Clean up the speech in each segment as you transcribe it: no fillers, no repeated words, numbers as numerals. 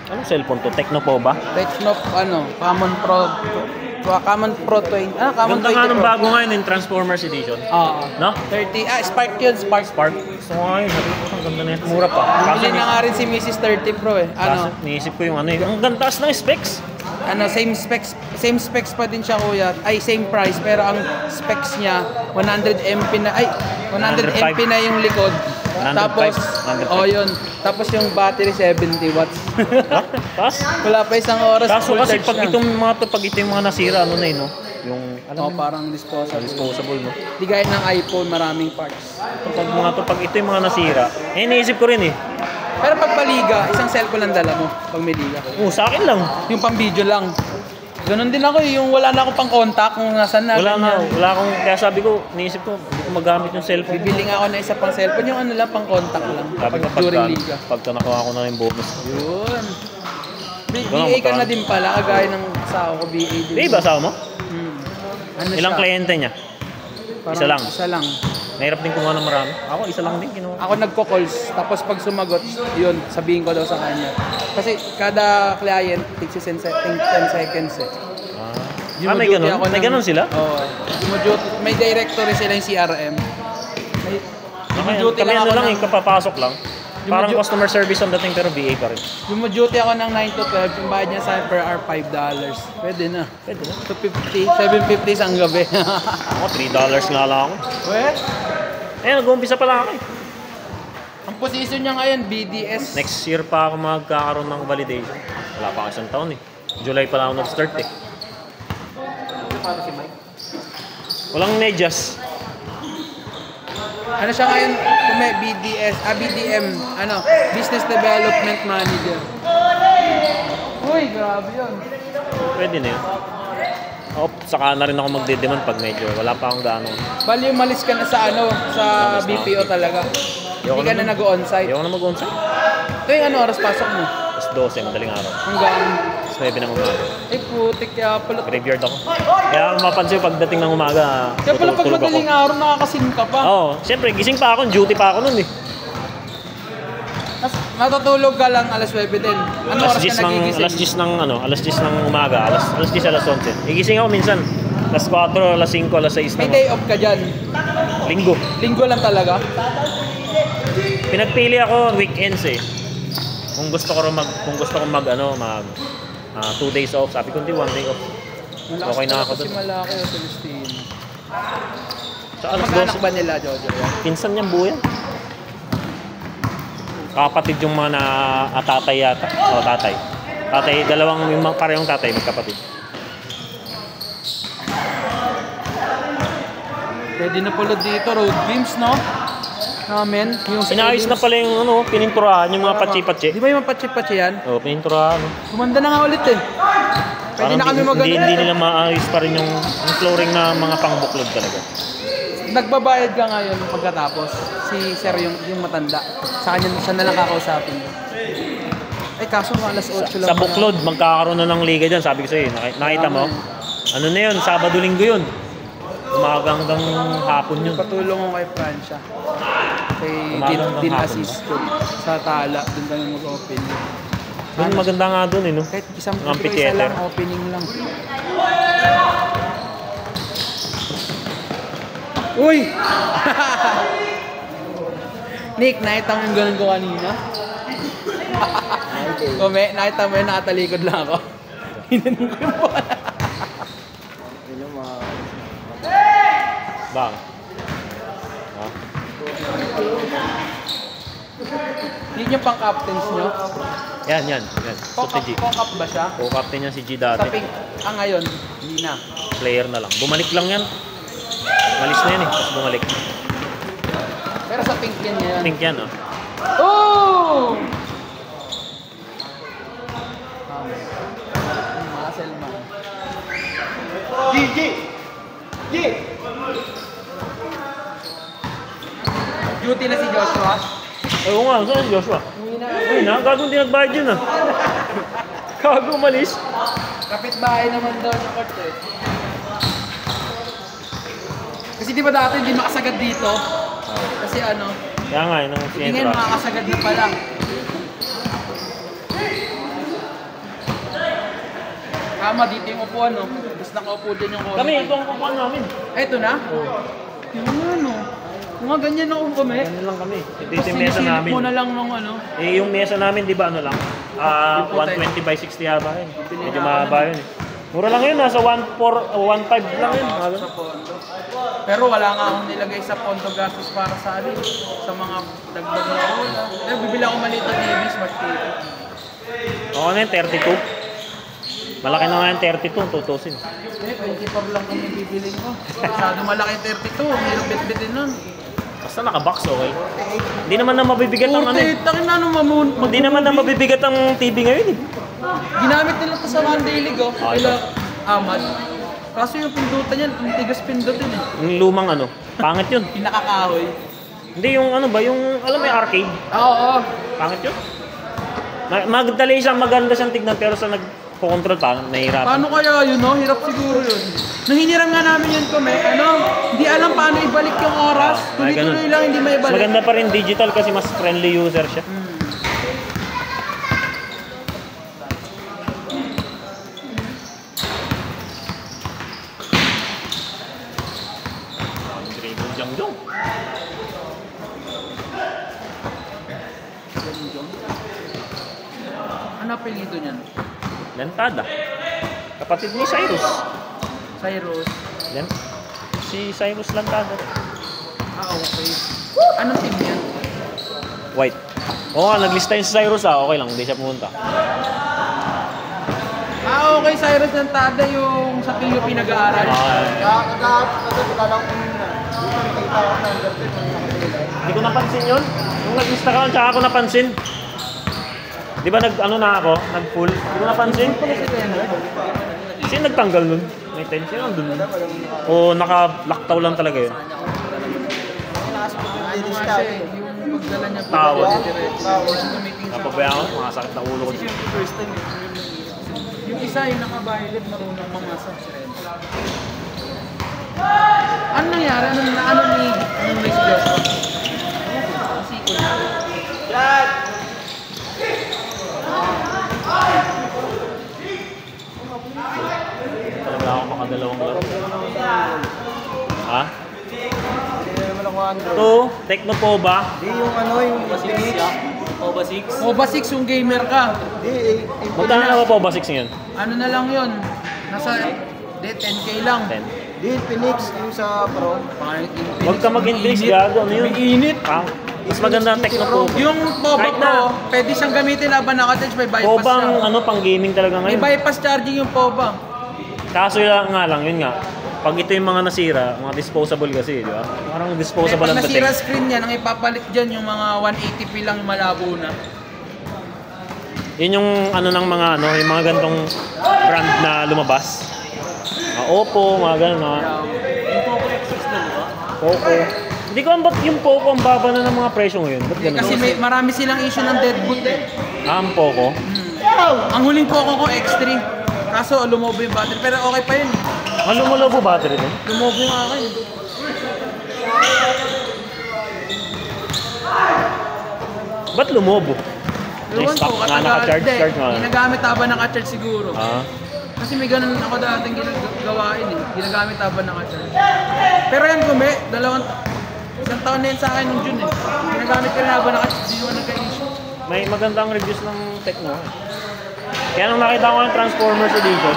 Anong cellphone to? Tecno po ba? Tecno, Common Pro 20. Common Ganda 20 nga ng Pro. bago ngayon yung Transformers Edition. Oo. No? 30, Spark yun, Spark. Gusto ko nga yun. Ang ganda na yun. Mura pa. Bumili na nga rin si Mrs. 30 Pro eh. Niisip ko yung Ang gantas ng specs. Same specs pa din siya kuya. Ay, same price. Pero ang specs niya, 100 MP na, 100 MP na yung likod. 105. Tapos, yun. Tapos yung battery 70 watts. Tapos? Wala pa isang oras. Kaso kasi pag na. itong mga nasira, ano na yun, no? Yung, parang disposable. no? Di gaya ng iPhone, maraming parts. Pag ito yung mga nasira, iniisip ko rin eh. Pero pag paliga, isang cellphone lang dala mo pag may liga. Sa akin lang. Yung pang video lang. Ganun din ako, yung wala na akong pang contact kung nasan na. Wala akong, kaya sabi ko, iniisip ko, hindi ko magamit yung cellphone. Bibili nga ako na isa pang cellphone, yung lang, pang contact lang. Sabi ko, during liga. Pagka nakuha ko na yung bonus. Yun. BA ka na din pala, kagaya ng asawa ko, BA din. BA ba asawa mo? Ilang kliyente niya? Isa lang. Isa lang. Mahirap din kumuha ng marami. Ako, isa lang din kinuha. Ako nagko-calls, tapos pag sumagot, yun, sabihin ko daw sa kanya. Kasi kada client, takes 10 seconds eh. May ganun? May ganun sila? Oo. May directory sila yung CRM. Kami lang yung kapapasok lang. Parang customer service ang dating pero VA pa rin. Dumo-duty ako ng 9 to 12, yung bayad niya sa per hour $5. Pwede na. 250, 750 isang gabi. Ako, $3 nga lang ako. Nag-uumpisa pa lang ako eh. Ang position niya ngayon, BDS. Next year pa ako magkakaroon ng validation. Wala pa isang taon eh. July pa lang ako nag-start eh. Walang medyas. Ano siya ngayon? May BDM, Business Development Manager. Uy, grabe yun. Pwede na yun. Saka na rin ako magde-demand pag medyo wala pa akong gaano. Bali, umalis ka na sa BPO talaga. Hindi ka na nag-on-site. Hindi ako na mag-on-site. Ito yung oras pasok mo? Alas 12, madaling araw. Hanggang? Alas 9 ng umaga. Putik kaya pala. Graveyard ako. Kaya mapansin pagdating ng umaga, kaya pala pag madaling araw, nakakasing ka pa. Oo. Siyempre, gising pa ako, duty pa ako nun eh. Matutulog ka lang alas 9 din. Ano oras ka nagigising? Alas 10 ng umaga, alas 10, alas 11. Igising ako minsan. Alas 4, alas 5, alas 6 na. May day off ka dyan? Linggo. Linggo lang talaga? Pinagpili ako weekends eh. Kung gusto ko mag 2 days off, sabi ko hindi 1 day off. Okay na ako doon. Kasi malaki o Celestine. Mag-anak ba nila, Jojo? Pinsan niyang buhay. Kapatid yung mga tatay yata. Tatay. Tatay, yung parehong tatay, magkapatid. Pwede na pala dito, road beams, no? Namin. Inayos na pala yung pininturahan, yung mga patsi-patsi. Di ba yung patsi-patsi yan? Oo, pininturahan. Kumanda na nga ulit eh. Pwede na kami hindi nila maayos pa rin yung flooring na mga pangbuklod talaga. Nagbabayad ka ngayon pagkatapos. Si Sir yung matanda. Sa kanya, siya na lang kakausapin. Kaso alas 8 lang. Sa buklod, magkakaroon na ng liga dyan. Sabi ko sa'yo, nakita mo? Ano na yun? Sabado-linggo yun. Umaga hanggang hapon yun. Patulong ko kay Francia. Kay Din Assisco. Sa Tala, doon kami mag-open. Doon maganda nga doon eh, no? Kahit isa lang, opening lang. Uy! Nick, nakita mo yung ganun ko kanina? Nakita mo yun, nakatalikod lang ako. Hinanong ko yung pala. Bang. Yun yung pang-captains nyo? Yan. Pang-cap ba siya? Co-captain niya si G dati. Sa pink, ngayon, hindi na. Player na lang. Bumalik lang yan. Malis na yan eh, tapos bumalik. Pero sa pink yan ngayon. Pink yan, oh. Oh! Muscle man. G! Duty na si Joshua. Oo nga, saan si Joshua? Uy na, gagawin din nagbayad yun ah. Gago umalis. Kapitbahay naman daw ng court eh. Kasi di ba dati hindi makasagad dito? Kasi Kaya nga, yun ang Tingin, sinetro. mga kasagad na pala. Kama, dito yung upuan, no? Tapos nakaupo din yung Kami, ito ang kukuhan namin. Ay, ito na? Yung ano? Mga ganyan na kami. Ganyan lang kami. Ito Tapos yung mesa sinisilip namin. mo na lang ng ano. Eh, yung mesa namin, di ba ano lang? 120 by 60 haba yun. Medyo mahaba yun eh. Mura lang yun, nasa 1.5 lang yun. Sa pondo. Pero wala nga akong nilagay sa pondo gastos para sa ano, sa mga dagdag na wala. Pero bibili ako maliit na TV, smart TV. Oo na yun, 32. Malaki na nga yung 32, 2,000. Eh, 24 lang kung bibilin ko. Masyado malaki 32, mayroong bit-bitin nun. Basta naka-box, okay? Hindi naman na mabibigat ang ano eh. Takin na nung mamun. Hindi naman na mabibigat ang TV ngayon eh. Ginamit nila ito sa One Daily Go. Ah, Nila Amad. Kaso yung pindutan yan, ang tigas pindutin eh. Yung lumang ano, pangit yun. Pinakakahoy. Hindi yung ano ba, yung alam mo yung arcade. Oo. Pangit yun. Magdali siyang maganda siyang tignan pero sa nagpo-control pa, nahihirapan. Paano kaya yun, no? Hirap siguro yun. Nung hiniram nga namin yun kami, hindi alam paano ibalik yung oras. Tuloy-tuloy lang, hindi may Mas ibalik. maganda pa rin digital kasi mas friendly user siya. Jong. Ano apelido niyan? Lentada. Kapatid ni Cyrus. Cyrus. Yan. Si Cyrus Lentada. Okay. Anong team yan? White. Oo nga, naglista yung si Cyrus okay lang, hindi siya pumunta. Okay, Cyrus ng Tada yung sa PUP nag-aaral. Hindi ko napansin yun. Nung naglista ka, tsaka ako napansin. Di ba nag-ano na ako? Nag-full? Hindi ko napansin. Sino nagtanggal nun? May 10 siya nandun. O naka-lockdown lang talaga yun. Ano nga siya eh, yung pagdala niya po. Tawad. Meeting sa... Napabayaan ko, mga sakit na ulo ko. Kasi yung first time yung isa yung naka-violet, marunong mamasa. Ano nangyari? Ano ni Joshua? Siko niya. Dad! Talaga ako makadalawang laro. Ha? Ito, Tecno po ba? Di yung ano, yung Phoenix. Poba 6? Moba 6 yung gamer ka. Di, Magkano na ba Poba 6 ngayon? Ano na lang yun? Nasa 10k lang. 10. di Phoenix yung sa Pro. Huwag ka mag-Infinix, gago. Ano yun? May init. Mas maganda ang Tecno po. Yung Poba Kahit na. Pro, pwede siyang gamitin laban naka-charge, may bypass Poba ang siya. ano, pang gaming talaga May ngayon. bypass charging yung Poba. Kaso nga lang, yun nga. Pag ito yung mga nasira, mga disposable kasi, di ba? Parang disposable Pag ang nasira dating. screen niya, ang ipapalit dyan yung mga 180p lang malabo na. Yun yung ano ng mga ano, yung mga gantong brand na lumabas. Mga Oppo, mga ganun, mga Yung Poco X6 na, di ba? Poco. Hindi ko ba't yung Poco ang baba na ng mga presyo ngayon? Ba't ganun? Kasi marami silang issue ng deadboot eh. Ang Poco. Ang huling Poco ko X3. Kaso lumobo yung battery, pero okay pa yun. Ano mo lobo battery din? Lumobo yung akin. Ba't lumobo? Ewan Na-stop ko, nga naka-charge, Hindi, charge nga. ginagamit habang naka-charge siguro. Ah. Kasi may ganun ako dating ginagawain eh. Ginagamit habang naka-charge. Pero yan kume, isang taon na yun sa akin nung June eh. Ginagamit ko rin habang naka-charge, hindi naman nagka-issue. May magandang reviews ng Tecno. Kaya nung nakita ko ng Transformers Edition,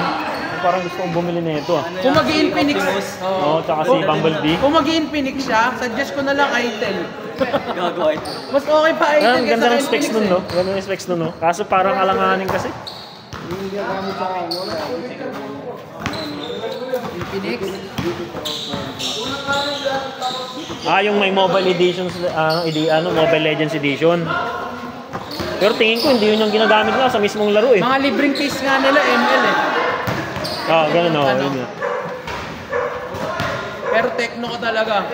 parang gusto kong bumili na ito. Kung mag-Infinix, Oo, tsaka si Bumblebee. kung mag-Infinix siya, suggest ko na lang Itel. Gagawa ito. Mas okay pa Itel Ang kaysa ganda ng Infinix specs nun, eh. no? Ganda ng specs nun, no? Kaso parang alanganin kasi. Yung gagamit sa ano. Infinix. Yung may Mobile Editions, Mobile Legends Edition. Pero tingin ko, hindi yun yung ginagamit nga sa mismong laro eh. Mga libreng case nga nila, ML eh. Ganun o. Ano? Yun nga. Pero Tecno ka talaga.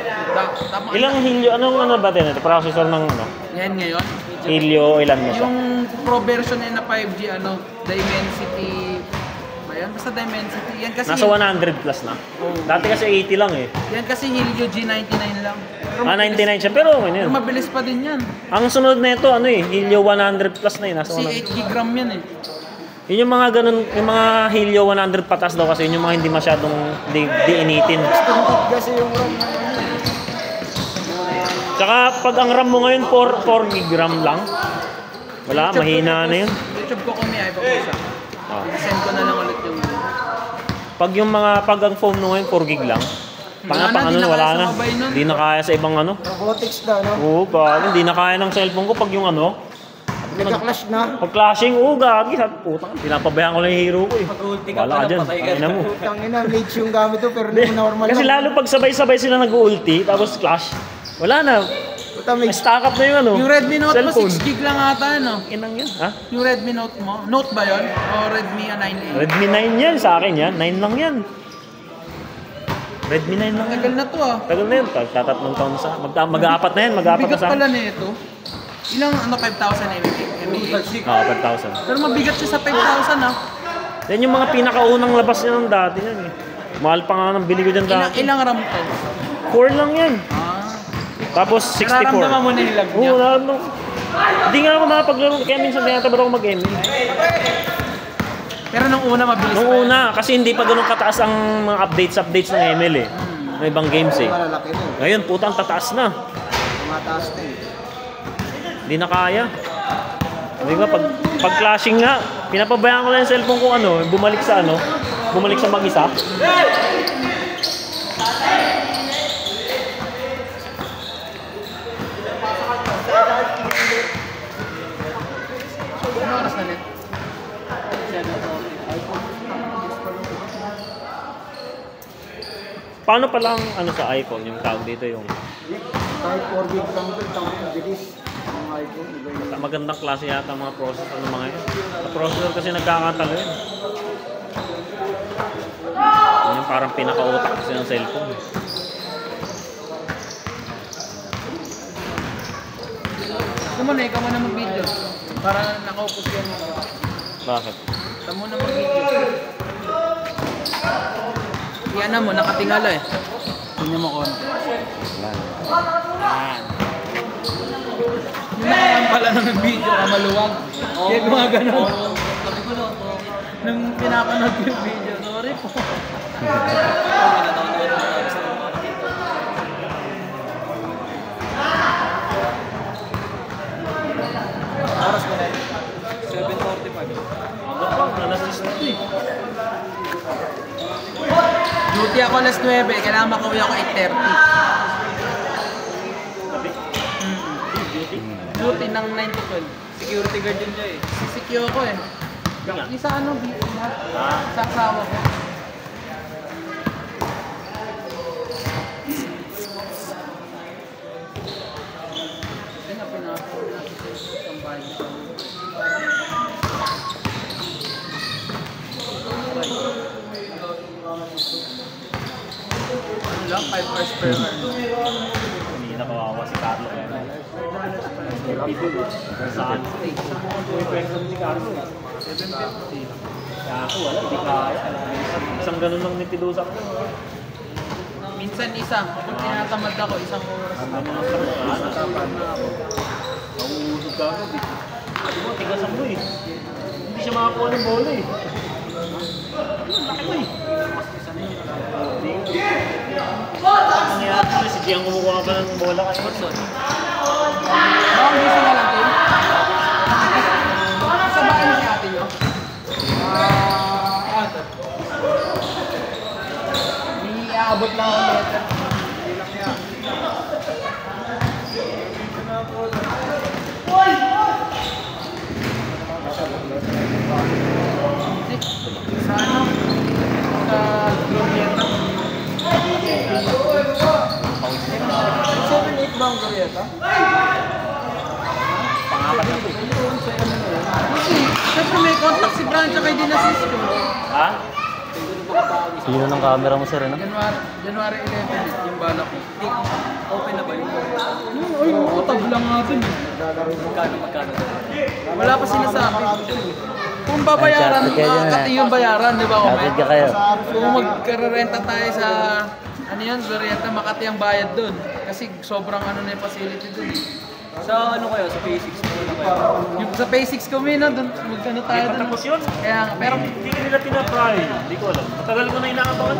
Tama. Ilang Helio, anong ano ba din? Processor ng ano? Yan ngayon. Helio, ilan mo siya? Yung Pro version na 5G, Dimensity, ba yan? basta Dimensity. Yan kasi Nasa 100 plus na. Dati kasi 80 lang eh. yan kasi Helio G99 lang. Pero Ah, 99 siya. Pero okay na pero yun. mabilis pa din yan. Ang sunod na ito, ano eh, Helio 100 plus na eh. Nasa Kasi 100. 8 gig RAM yan eh. Yun yung mga ganun, yung mga Helio 100 patas daw kasi yun yung mga hindi masyadong diinitin. Stunted kasi yung RAM na ano. Tsaka pag ang RAM mo ngayon 4 gig RAM lang. Wala, mahina na yun. YouTube ko kung may iPhone ko siya. Ah. Send ko na lang ulit yung Pag ang phone mo ngayon 4 gig lang. Wala na, Ano, di na wala kaya na. sumabay nun. Hindi na kaya sa ibang ano. Robotics na, no? Oo, gagi. Hindi na kaya ng cellphone ko pag yung ano. Nagka-clash na. Pag clashing, oo, gagi. Sabi, putang, pinapabayaan ko lang yung hero ko eh. Wala ka dyan. Ina mo. Tangina, mage yung gamit to, pero hindi mo normal Kasi lalo pag sabay-sabay sila nag-ulti, tapos clash, wala na. Puta, May mage. stack up na yung ano. Yung Redmi Note mo, cellphone. 6 gig lang ata, no? Inang yan, ha? Yung Redmi Note mo, Note ba yon? O Redmi 9A? Redmi 9 yan, sa akin yan. 9 lang yan. Redmi 9 lang yan. Tagal na to ah. Tagal na yun. Tatatlong taon na sa... Mag-aapat na yan. Mag-aapat na Bigat sa pala akin. nito. Ilang 5,000 mAh? Oo, 5,000. Pero mabigat siya sa 5,000 ah. Yan yung mga pinakaunang labas niya ng dati yan eh. Mahal pa nga ng bili ko dyan dati. Ilang RAM to? 4 lang yan. Ah. Tapos 64. Nararamdaman mo na yung lag niya. Oo, nararamdaman. Hindi nga ako makapaglaro. Kaya minsan tinatabad ako mag-ML. Pero nung una mabilis Nung pa yan. una, kasi hindi pa ganun kataas ang mga updates ng ML eh. Ng ibang games eh. Malalaki na. Ngayon, putang tataas na. Tumataas na eh. Hindi na kaya. Di ba, pag clashing nga, pinapabayaan ko lang yung cellphone ko ano, bumalik sa mag-isa. Ano oras na net? Paano palang ano sa iPhone, yung tawag dito yung Kahit 4 gig lang ito, tangin bilis. Ang iPhone, iba yung... magandang klase yata mga processor ng mga yun. Sa processor kasi nagkakatalo yun. Yun yung parang pinaka-utak kasi ng cellphone. Gusto mo na, ikaw mo na mag-video. Para nakaupos yan. Bakit? Ikaw mo na mag-video. Yan na mo, nakatingala eh. Tingnan mo konti. Yan. Yung nakaraan pala na nag-video ka maluwag. Kaya gumagano. Nung pinapanood ko yung video, sorry po. Oras ko na 7:45. Ako pa, alas 6 na eh. Duty ako alas 9, kailangan makauwi ako 8:30. Duty ng 9 to 12. Security guard din siya eh. Sisecure ko eh. Yung sa ano, sa asawa ko. Hindi na pinapawin natin sa tambahin. Ano lang, 5 hours per hour. Hindi na kawawa si Carlo. Saan? May pwede si Carlo. 750. Kaya ako wala, hindi kaya. Isang ganun lang nitidusa ko. Minsan isa, kung tinatamad ako, isang oras na. Natapad na ako. Nauusog ka agad eh. Sabi mo, tigasan mo eh. Hindi siya makakuha ng bola eh. Ang laki mo eh. Ang nangyari ko si Gian kumukuha pa ng bola kay Watson. Bakang gising ka lang, Tim? Sa bahay niyo si ate niyo? May aabot lang ako letter. Sa ano? Sa Glorieta. 7-8 ba ang Glorieta? Pangapat na po. Kasi, syempre may contact si Branch kay Dinasisco. Ha? Sino ng camera mo, sir, ano? January 11, yung bala ko. Open na ba yun? Ay, tablang natin eh. Magkano? Wala pa sinasabi. Kung babayaran, Uncharted kayo dyan, makakati yung bayaran, di ba, Ome? Kapit ka kayo. Kung magkarerenta tayo sa, ano yun, Glorieta, Makati ang bayad dun. Kasi sobrang ano na yung facility dun. Sa ano kayo? Sa P6 na kayo? Yung sa Phase 6 kami na, dun, magkano tayo dun. Tapos yun. Kaya nga, pero, Hindi ka nila pinapry. Hindi ko alam. Matagal ko na inaabangan.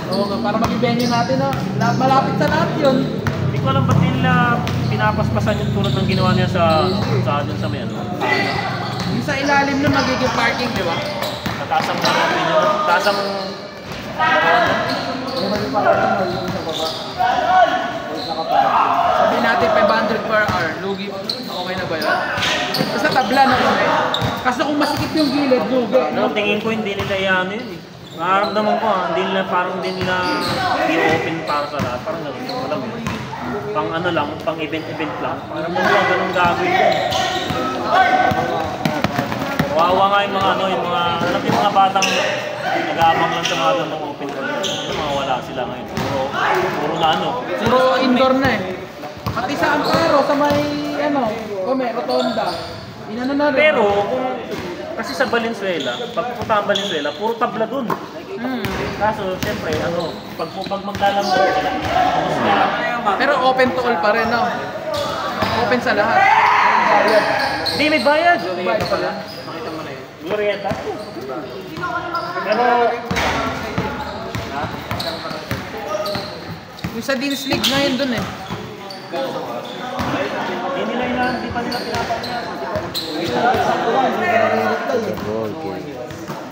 oo nga, para maging venue natin, no? Malapit sa lahat yun. Hindi ko alam ba't nila pinapaspasan yung tulad ng ginawa niya sa dun sa may ano. Yung sa ilalim nun, magiging parking, di ba? Taas ang mga yun. Taas ang... Sabi natin 500 per hour, lugi, okay na ba yun? Basta tabla na kami. Kaso kung masikip yung gilid, lugi. Ano, tingin ko hindi nila iyan yun eh. Nararamdaman ko hindi nila parang hindi nila i-open para sa lahat. Parang gano'n. Alam mo. Pang ano lang, pang event-event lang. Parang mga ganun gagawin ko. Wawa nga yung mga ano, yung mga, alam yung mga batang nag-aabang lang sa mga ganung open ko. Yung mga wala sila ngayon. Puro na ano. Puro indoor na eh. Pati sa Amparo, sa may, ano, Kome, Rotonda. Inano na rin. Pero kung, kasi sa Valenzuela, pag pupunta ang Valenzuela, puro tabla dun. Kaso, siyempre, ano, pag maglalamang sila, Pero open to all pa rin, no? Open sa lahat. hindi may bayad. Bayad pala. Glorieta. Pero, Yung sa Dean's League ngayon dun eh. hindi nila yun, hindi pa nila pinapanya.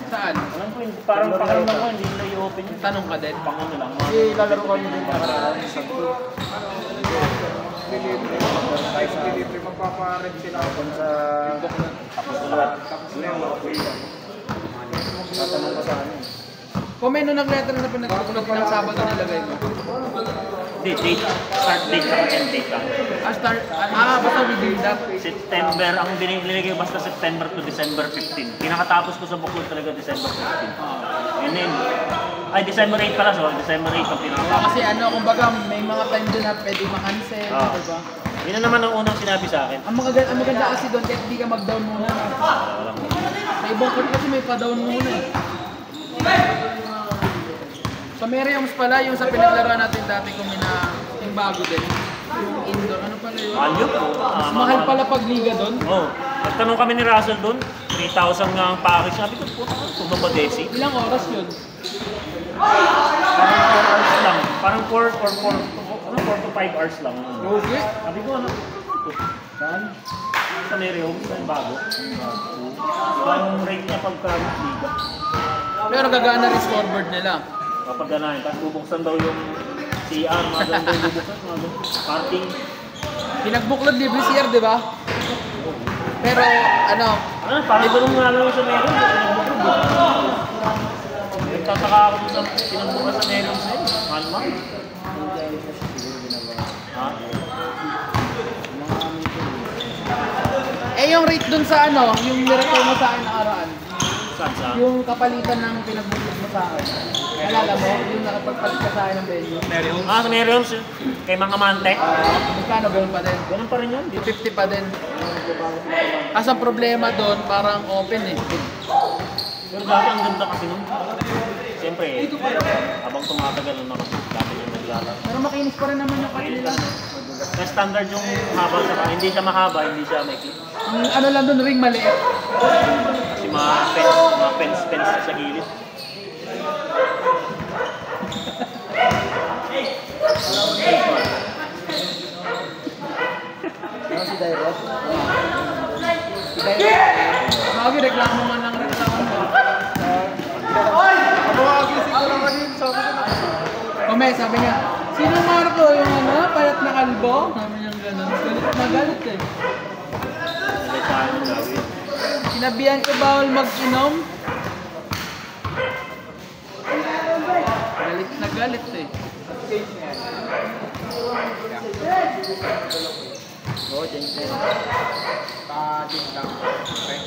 Saan? Alam ko, parang pakiramdam ko, hindi nila i-open yung Tanong ka din. pang ano lang. Kasi lalaro kami din para sa delivery, magpaparent sila kung sa tapos na yung mga kuya. Tatanong ko sa ano. Kome, nung nag-letter na pinagpapunod ng Sabado nilagay mo. Hindi, date. Start date lang, end date lang. Basta within that. September, ang binilagay ko basta September to December 15. Pinakatapos ko sa buklod talaga December 15. And then, ay December 8 pala, so December 8 ang pinakatapos. Kasi ano, kumbaga may mga time doon na pwede makancel, Ah. diba? Yun na naman ang unang sinabi sa akin. Ang maganda kasi doon, kahit hindi ka mag-down muna. Alam mo. Sa ibang court kasi may pa-down muna eh. Sa Merriams pala, yung sa pinaglaruan natin dati kung yung bago din. Yung indoor, ano pala yun? Mahal yun. Mas mahal pala pag liga doon. Oo. Nagtanong kami ni Russell doon, 3,000 nga ang package. Sabi ko, puta ka, ito ba Desi? Ilang oras yun? Parang 4 hours lang. Parang 4 to 5 hours lang. Okay. Sabi ko, ano? Saan? Sa Merriams, yung bago. Ang rate niya pagka-liga. Pero gagana rin scoreboard nila. Kapag ganahin, tapos bubuksan daw yung CR, mga ganun daw bubuksan, mga ganun. Parking. Pinagbuklod libre CR, di ba? Pero ano, Ano, parang ganun nga lang sa Merriams. Nagtataka ako sa pinagbukas sa Merriams na yun. Mahal-mahal. Ha? yung rate dun sa ano, yung nirefer mo sa akin nakaraan. Saan sa? Yung kapalitan ng pinagbuklod mo sa akin. Alala mo, yung nakapagpalit ka sa akin ng venue. Sa Merriams, kay Mang Amante. Magkano ganun pa din? Ganun pa rin yun. 50 pa din. Kasi ang problema doon, parang open eh. Pero dati ang ganda kasi nun. Siyempre, habang tumatagal na kasi dati yung naglalaro. Pero makinis pa rin naman yung kanila. Na standard yung haba sa kanya. Hindi siya mahaba, hindi siya maikli. Ang ano lang doon, ring maliit. Kasi mga fence sa gilid. Ano si Dairot? Magi, reklamo man lang reklamo mo. Ano nga gising ko lang kanina, sabi ko na. Kome, sabi niya, sino Marco? Yung ano, payat na kalbo? Sabi niya gano'n. Galit na galit eh. Hindi sa akin ang gawin. Sinabihan ko bawal mag-inom. Galit na galit eh. Oo, change na yun. Pa-change lang. Okay.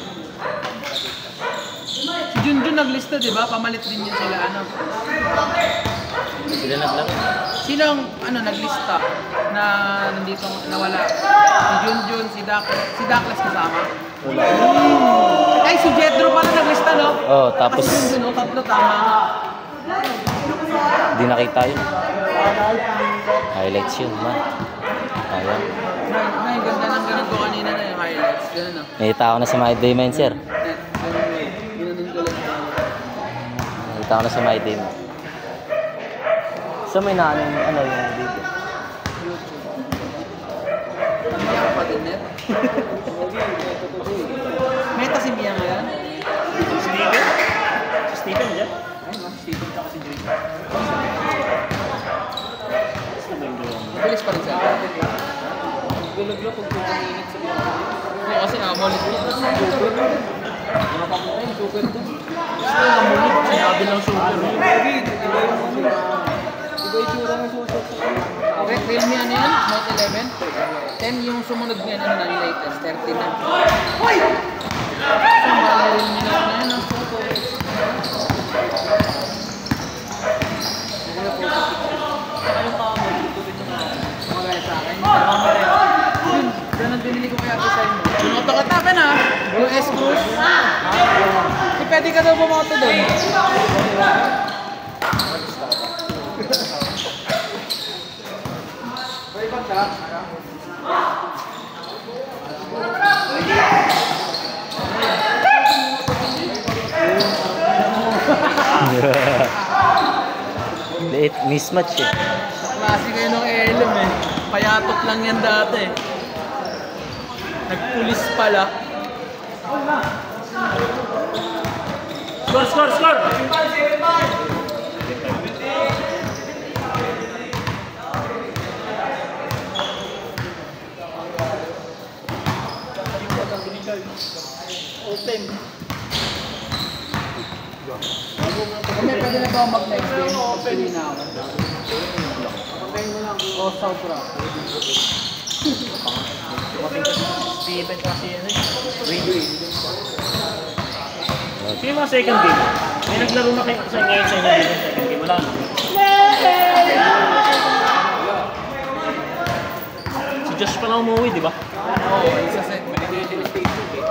Si Junjun naglista, di ba? Pamalit din yun sila, ano. Sila naglaro. Sino ang, ano, naglista na nandito, nawala? Si Junjun, si Dakles kasama. Ay, si Jetro pala naglista, no? Oh, tapos Kasi yun, no? Tatlo, tama nga. di nakita yun. Highlights yun, man. Ayan. Ay, ganda ng ganun ko kanina na yung highlights. Ganun, no? Nakita ko na si My Dayman, sir. Ganun ko lang. Nakita ko na si My Dayman. So may naanong ano yung dito. Mia pa din, net. Meta si Mia ngayon. Steven? Si Steven dyan? Ay, mas Steven ka kasi Joy. Basta ba yung dalawang? Mabilis pa rin siya. Gulog-gulog pag tuminit sa mga. Oo, kasi nakamulit ko. Super. Mga papunta yung super to. Gusto yung namulit. Sinabi lang super. Iba yung tsura ng susunod sa kanya. Realme ano yan? Note 11? 10 yung sumunod ngayon, ano na yung latest? 13 na. Hoy! So, mahal Realme na yan ang photo. Magaya sa akin. Yun, yan ang binili ko kaya design mo. Yung auto-katapan ha, yung S-Cruise. Pwede ka daw bumoto doon. Liit, mismatch eh. Klase kayo ng elem eh. Payatot lang yan dati. Nagpulis pala. Score, score, score! Open. Kami pwede na ba ako mag-next game? Open na ako. Patayin mo lang. O, South Rock. Steven kasi yan eh. Sino yung mga second game? May naglaro na kayo sa ngayon sa inyo dito. Second game, wala na. Si Josh pa lang umuwi, di ba? Oo, isa set. Manigay din yung station eh.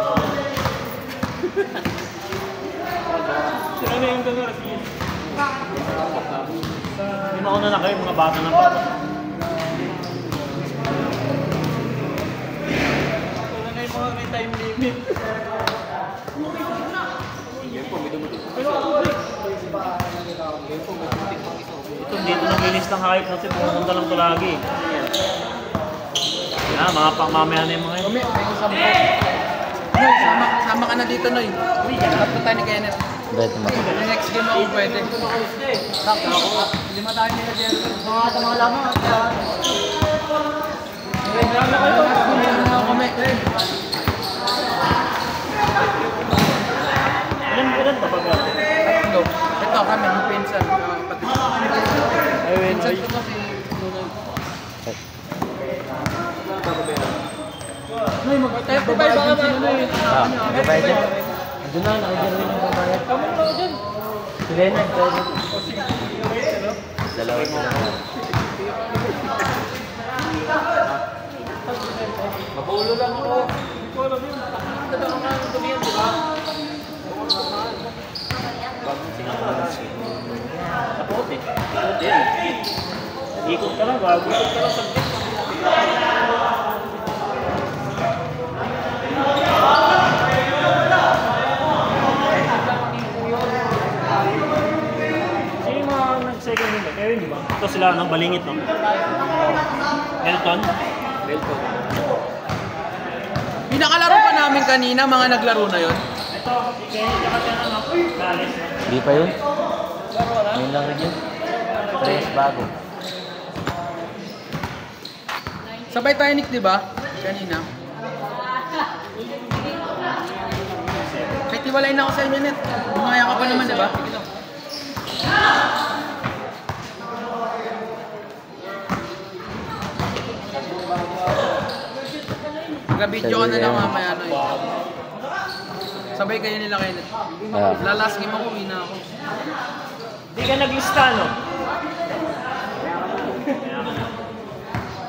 Sila na yung gano'n. May mauna na kayo, mga bata na bata. Wala na yung mga may time limit. Ito, dito naglinis ng hype kasi pumunta lang ito lagi. Yan, mga pangmamaya na yung mga yun. Kami, may isang po. Noy, sama ka na dito, Noy. Tatlo tayo ni Kenneth. Pwede mo. Yung next game ako pwede. Sakto ako. Lima tayo nila dyan. Mga lamang. Kami. Ilan ba ba? Tatlo. Ito kami, yung pinsan. Pinsan ko kasi Noy. Noy, mag-type ko ba yung sino Noy? Goodbye dyan. Doon na, nakagano yung pambayad. Tama mo na dyan. Sila na, dalawa sila. Mabulo lang ako. Hindi ko alam yun. Tanda ka nga ng tumiyan, di ba? Takot eh. Takot din. Ikot ka lang, bago. Ikot ka lang sa gate. Sino yung mga nag-second game ba? Kevin, di ba? Ito sila, no? Balingit, no? Elton? Elton. Pinakalaro pa namin kanina, mga naglaro na yon. Ito, si Kenny, tsaka siya na, no? Gales, no? Hindi pa yun? Ngayon lang rin yun. Tres bago. Sabay tayo, Nick, di ba? Kanina. Kahit iwalay na ako sa inyo, Net. Bumaya ka pa naman, di ba? Mag-video ka na lang mamaya, no? Sabay kayo nila kayo, Net. Last game ako, uwi na ako. Di ka naglista, no?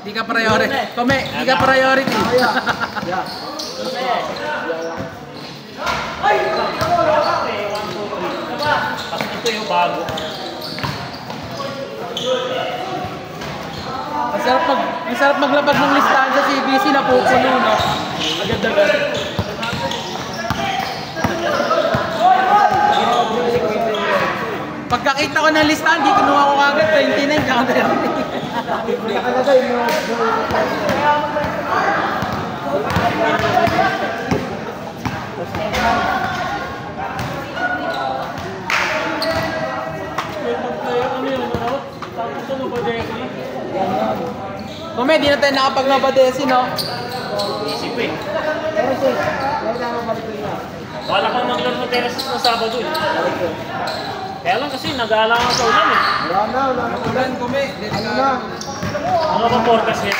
Di ka priority. Kome, di ka priority. Tapos ito yung bago. Masarap maglabas ng listahan sa CBC na pupuno, no? Agad-agad. Pagkakita ko ng listahan, di kinuha ko agad 29 kaya Kome, di na tayo nakapaglabadesi, no? Isip eh. Wala kang maglaro ng terraces na Sabado eh. Kaya lang kasi nag-aalangan sa ulan eh. Wala na. Ulan, Kome. Ano ba forecast niya?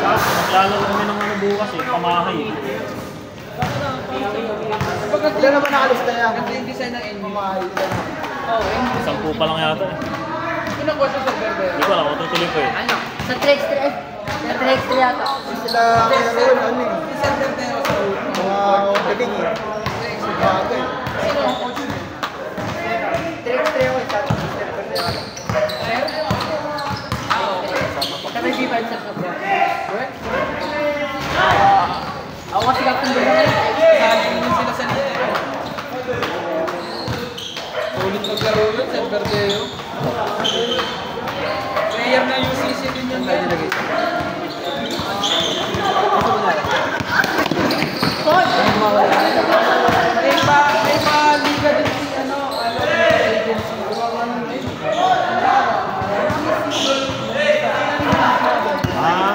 Maglalaro kami ng ano bukas eh, pamahay eh. Ilan naman nakalista yan? Ganda yung design ng NU. Sampu pa lang yata eh. Ilang kwarto sa Verde? Hindi ko alam, matutuloy ko eh. Ano? Sa 3x3 yata. Sila kinaroon, ano eh. Isang Verde o sa ulo. Mga opening eh. Bago eh. Sino ang coach mo? 3x3 ako eh. Kami di ba sa bro? Ako kasi kapag Saling din sila sa nila. Ulit maglaro yun, San Verdeo. Player na UCC din yun. May pa liga din si ano, agency. Ah.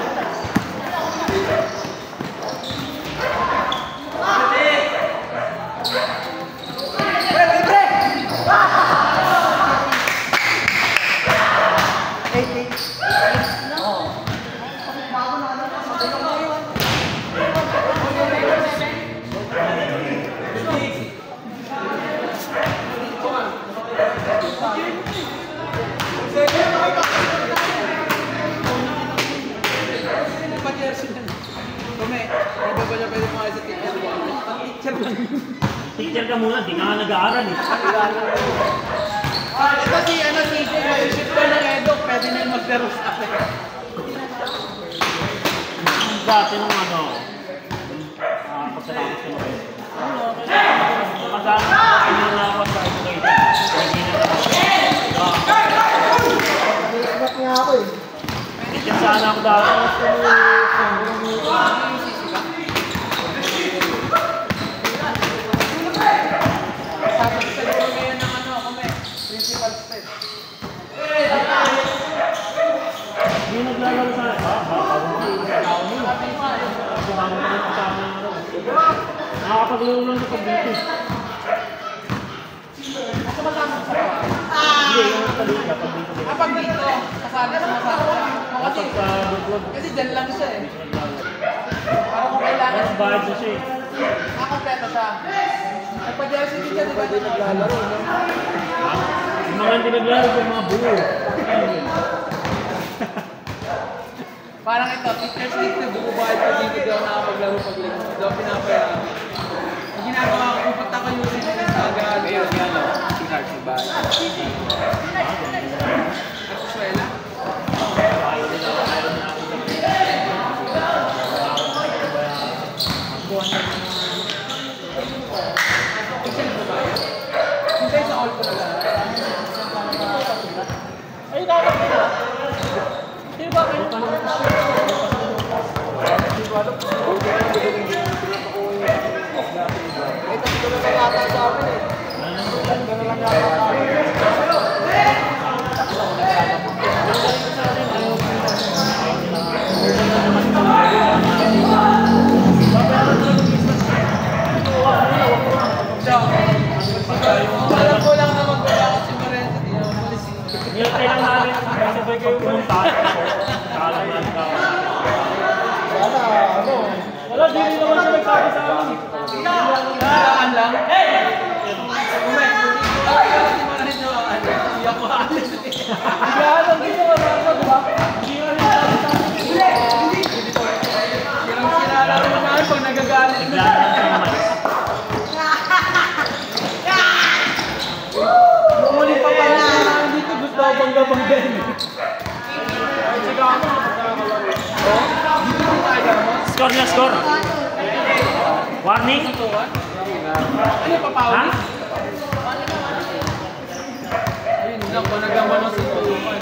Teacher ka muna, di ka nga nag-aaral eh. Ito si shoot ko ng Edo, pwede na yung maglaro sa akin. Dati nung ano, pagkatapos ko na rin. Magkano na ako sa education. Ingat nga ako eh. Teacher sana ako dati. Tapos sa laro ngayon ng ano, kami, principal stage. Hindi naglalaro sa nakakapaglaro lang sa pag-dito. Hindi, yung talika pag-dito. Kapag dito, kasali sa masama. Kapag sa Burgwag, Kasi dyan lang siya eh. Para kung kailangan. mas bayad siya siya eh. Kompleto siya. Nagpa-jersey din siya, di ba? Naglalaro, no? Yung mga hindi naglaro sa mga buo. Parang ito, teacher's league na bumubayad pa dito daw nakapaglaro pag-league. Daw pinapaya. Ang ginagawa ko, pupunta ko yung CBS na agad. Ayun, yan o. Si Hart, si Bahay. Nagsuswela? Hindi sa all ko na lang. Ay, dapat nila. Sino ba kayo? Ito na lang yata sa amin eh. Ito na lang yata sa amin. Alam ko lang na magbabakot si Marenta, di naman policy. Nilagay lang namin, sabay kayo pumunta. Kala na ka. Sana, ano, Wala, di rin naman siya nagsabi sa amin. Kailangan lang. Kumain, kailangan si Marenta, hindi ako alis. Kaya lang dito, wala ka, di ba? Hindi nga rin sabi sa amin. Sirang-sira lang naman pag nagagalit Bigla na lang siya umalis. Umuli pa pala namin dito, gusto ako bangga-bangga yun. Score niya, score. Warning? Ano pa pa? Ha? Ayun lang, panagawa na sa tutupan.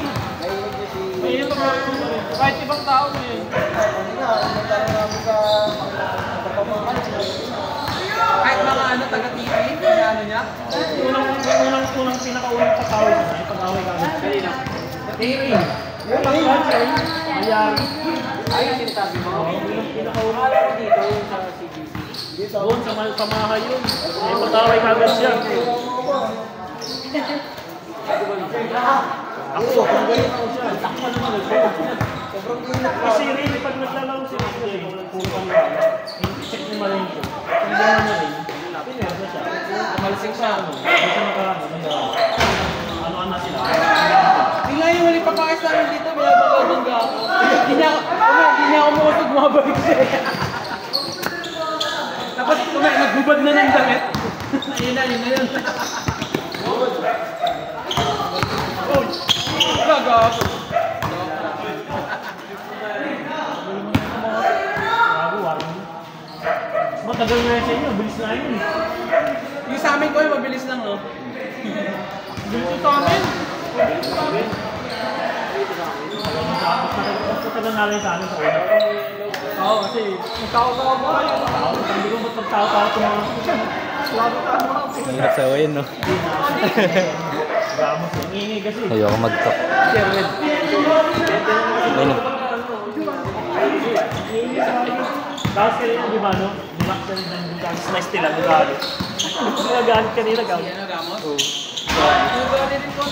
Ayun pa kahit ibang tao mo yun. Kahit mga ano, taga-TV, ano niya? Unang pinakaunang pag-away ko na, pag-away ka agad. Kanina. TV. Yung pag-away, mayari. Ayun yung sinasabi mo. Unang pinakaunang. Akala ko dito yung sa CBC. Doon sa pamahay yun. May pag-away ka agad siya. Ako, kung ganyan ako siya. Takpa naman ako. Sobrang init. Kasi really, pag naglalaro sila kasi, kung nagpulong ka check ni Malenko. Kung gano'n na rin, pinerda siya. Malsing siya. Hindi siya makarano. Ano-ano sila. Bigla yung huli papakis namin dito, bangga-bangga ako. Hindi niya ako mukutog mabalik siya. Tapos nagbubad na ng damit. Ayun na, yun na yun. Gaga ako. Matagal na sa inyo, bilis na yun. Yung sa amin ko yung mabilis lang, no? Bilis sa amin. Matagal na rin sa amin sa una. Oo, kasi nagtao-tao mo kayo. Hindi ko ba't magtao-tao ito mga Mahirap sa awayin, no? Ramos yung ingay kasi. Ayoko mag-talk. Ayun. Tapos kanina, di ba, no? Relax ka rin ng guys. Nice nila, nagalit. Nagalit kanina, gawin. Yan ang Ramos? Oo. Nagalit din po.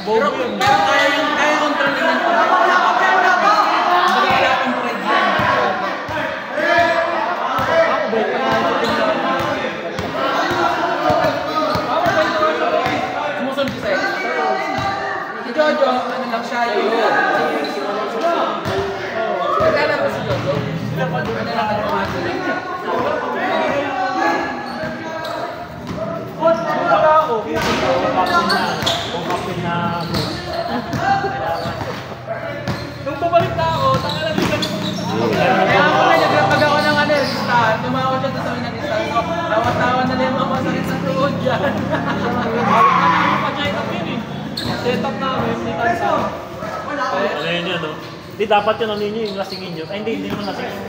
Pero Bobo yun. kaya kontrolin ng pagkakala. Magkakala pang pride yan. Ako, bait ka na ito. Sumusunod ka sa'yo. Si Jojo, ano lang siya yun. Naglalaro si Jojo. Ano lang ang mga Nung bumalik na ako, tangalan din kami pumunta. Kaya ako na nagrapag ako ng ano, listahan. Tumawag siya doon sa mga listahan ko. Tawa-tawa na lang yung mga masakit sa tuhod dyan. Yung pag-line up yun eh. Set up namin, hindi tayo sa... Ano yun yun, no? Di dapat yun, ano yun yung lasingin nyo. Ay, hindi naman lasingin.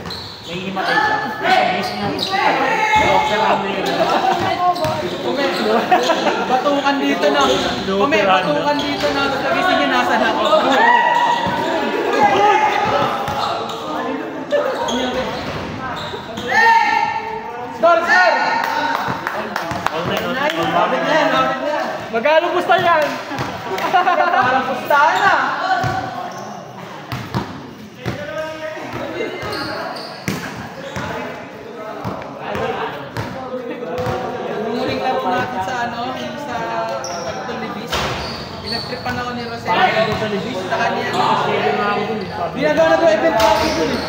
May himatay siya. Sa gising yung operahan na yun. Batukan dito na. Kumi, batukan dito na. Tapos nagising niya nasa na ako. Score, score! All night, all night. Lapit na yan, lapit na yan. Magkano pusta yan? Parang pustahan na. Yung muling laro natin sa ano, yung sa Pagtong Libis. Pinagtripan ako ni Rosel. Parang sa libis. Sa kanya. Kasi na ako dun. Sabi niya, Binagawa na doon event natin dun eh.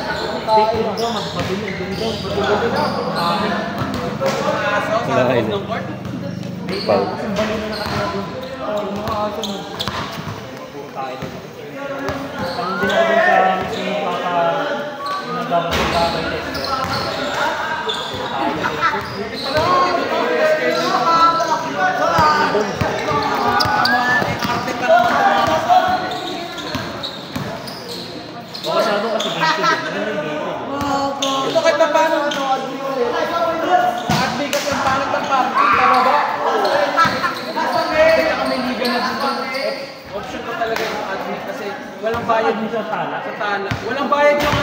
take it daw, magpabilin. Dun daw, matulog daw. Sabi. Mga aso sa loob ng court. Pau. Kasing bali na nakatira dun. Yung mga aso mo. Puro tayo dun. Parang din ako dun sa mismo papa. Yung nagdapat yung babay tester. Puro tayo dun. Arte pa naman ito mga kasama. Masyado kasi gated. Ano yung gated? Ito kahit pa paano. At bigas yung pangit ng parking. Tama ba? Kaya kami liga na dito. Option ko talaga yung admit kasi walang bayad Bayad mo sa tala. sa tala. Walang bayad yung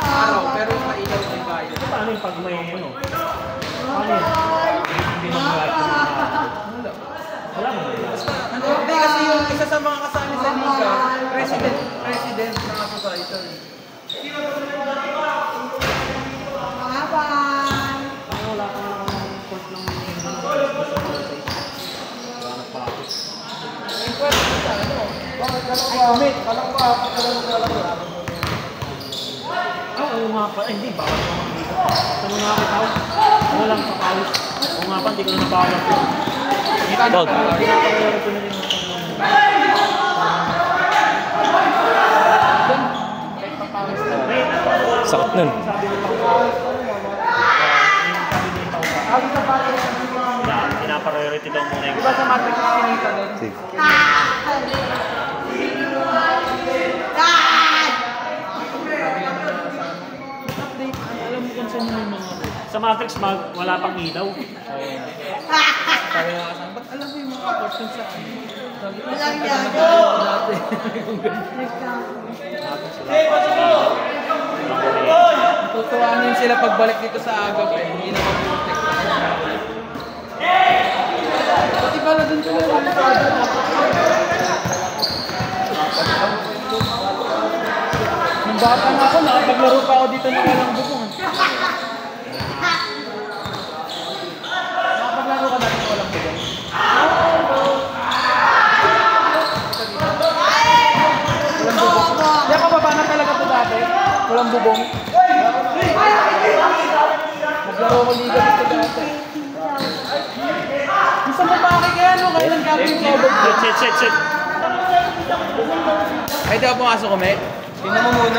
araw pero mailaw may bayad. Paano yung pag may ano? Paano yun? Hindi mo bayad ko mga wala mo. Ano, hindi kasi yung isa sa mga kasali sa liga, president ng association. Paano wala ka ng court ng Yung kwento ko sa ano, Oo nga pa. Ay, hindi. Bawal naman dito. Saan mo nakakita ko? Ano lang, sa pawis. Oo nga pa, hindi ko na napawag. Dog. Sakit nun. Pinapriority daw muna yung... Diba sa matrix na sinita doon? Sige. Update, alam mo kung saan yung mga... Sa Matrix Mag, wala pang ilaw. Sabi nga kasama, ba't alam mo yung mga court kung saan? Sabi ko, Walang saan ka yan. nagkakaroon dati? Tutuwanin sila pagbalik dito sa agap eh. Hindi na mag-protect. Pati pala dun sila yung nung bata na ako, nakapaglaro pa ako dito ng walang bubong. Nakapaglaro ka natin ng walang bubong. Walang bubong. Di ako baba na talaga po dati. Walang bubong. Naglaro ko liga dito dati. Isang babae kaya no, kaya lang gabi yung cover. Shit. Ay, di ako pumasok kami. Tingnan mo muna.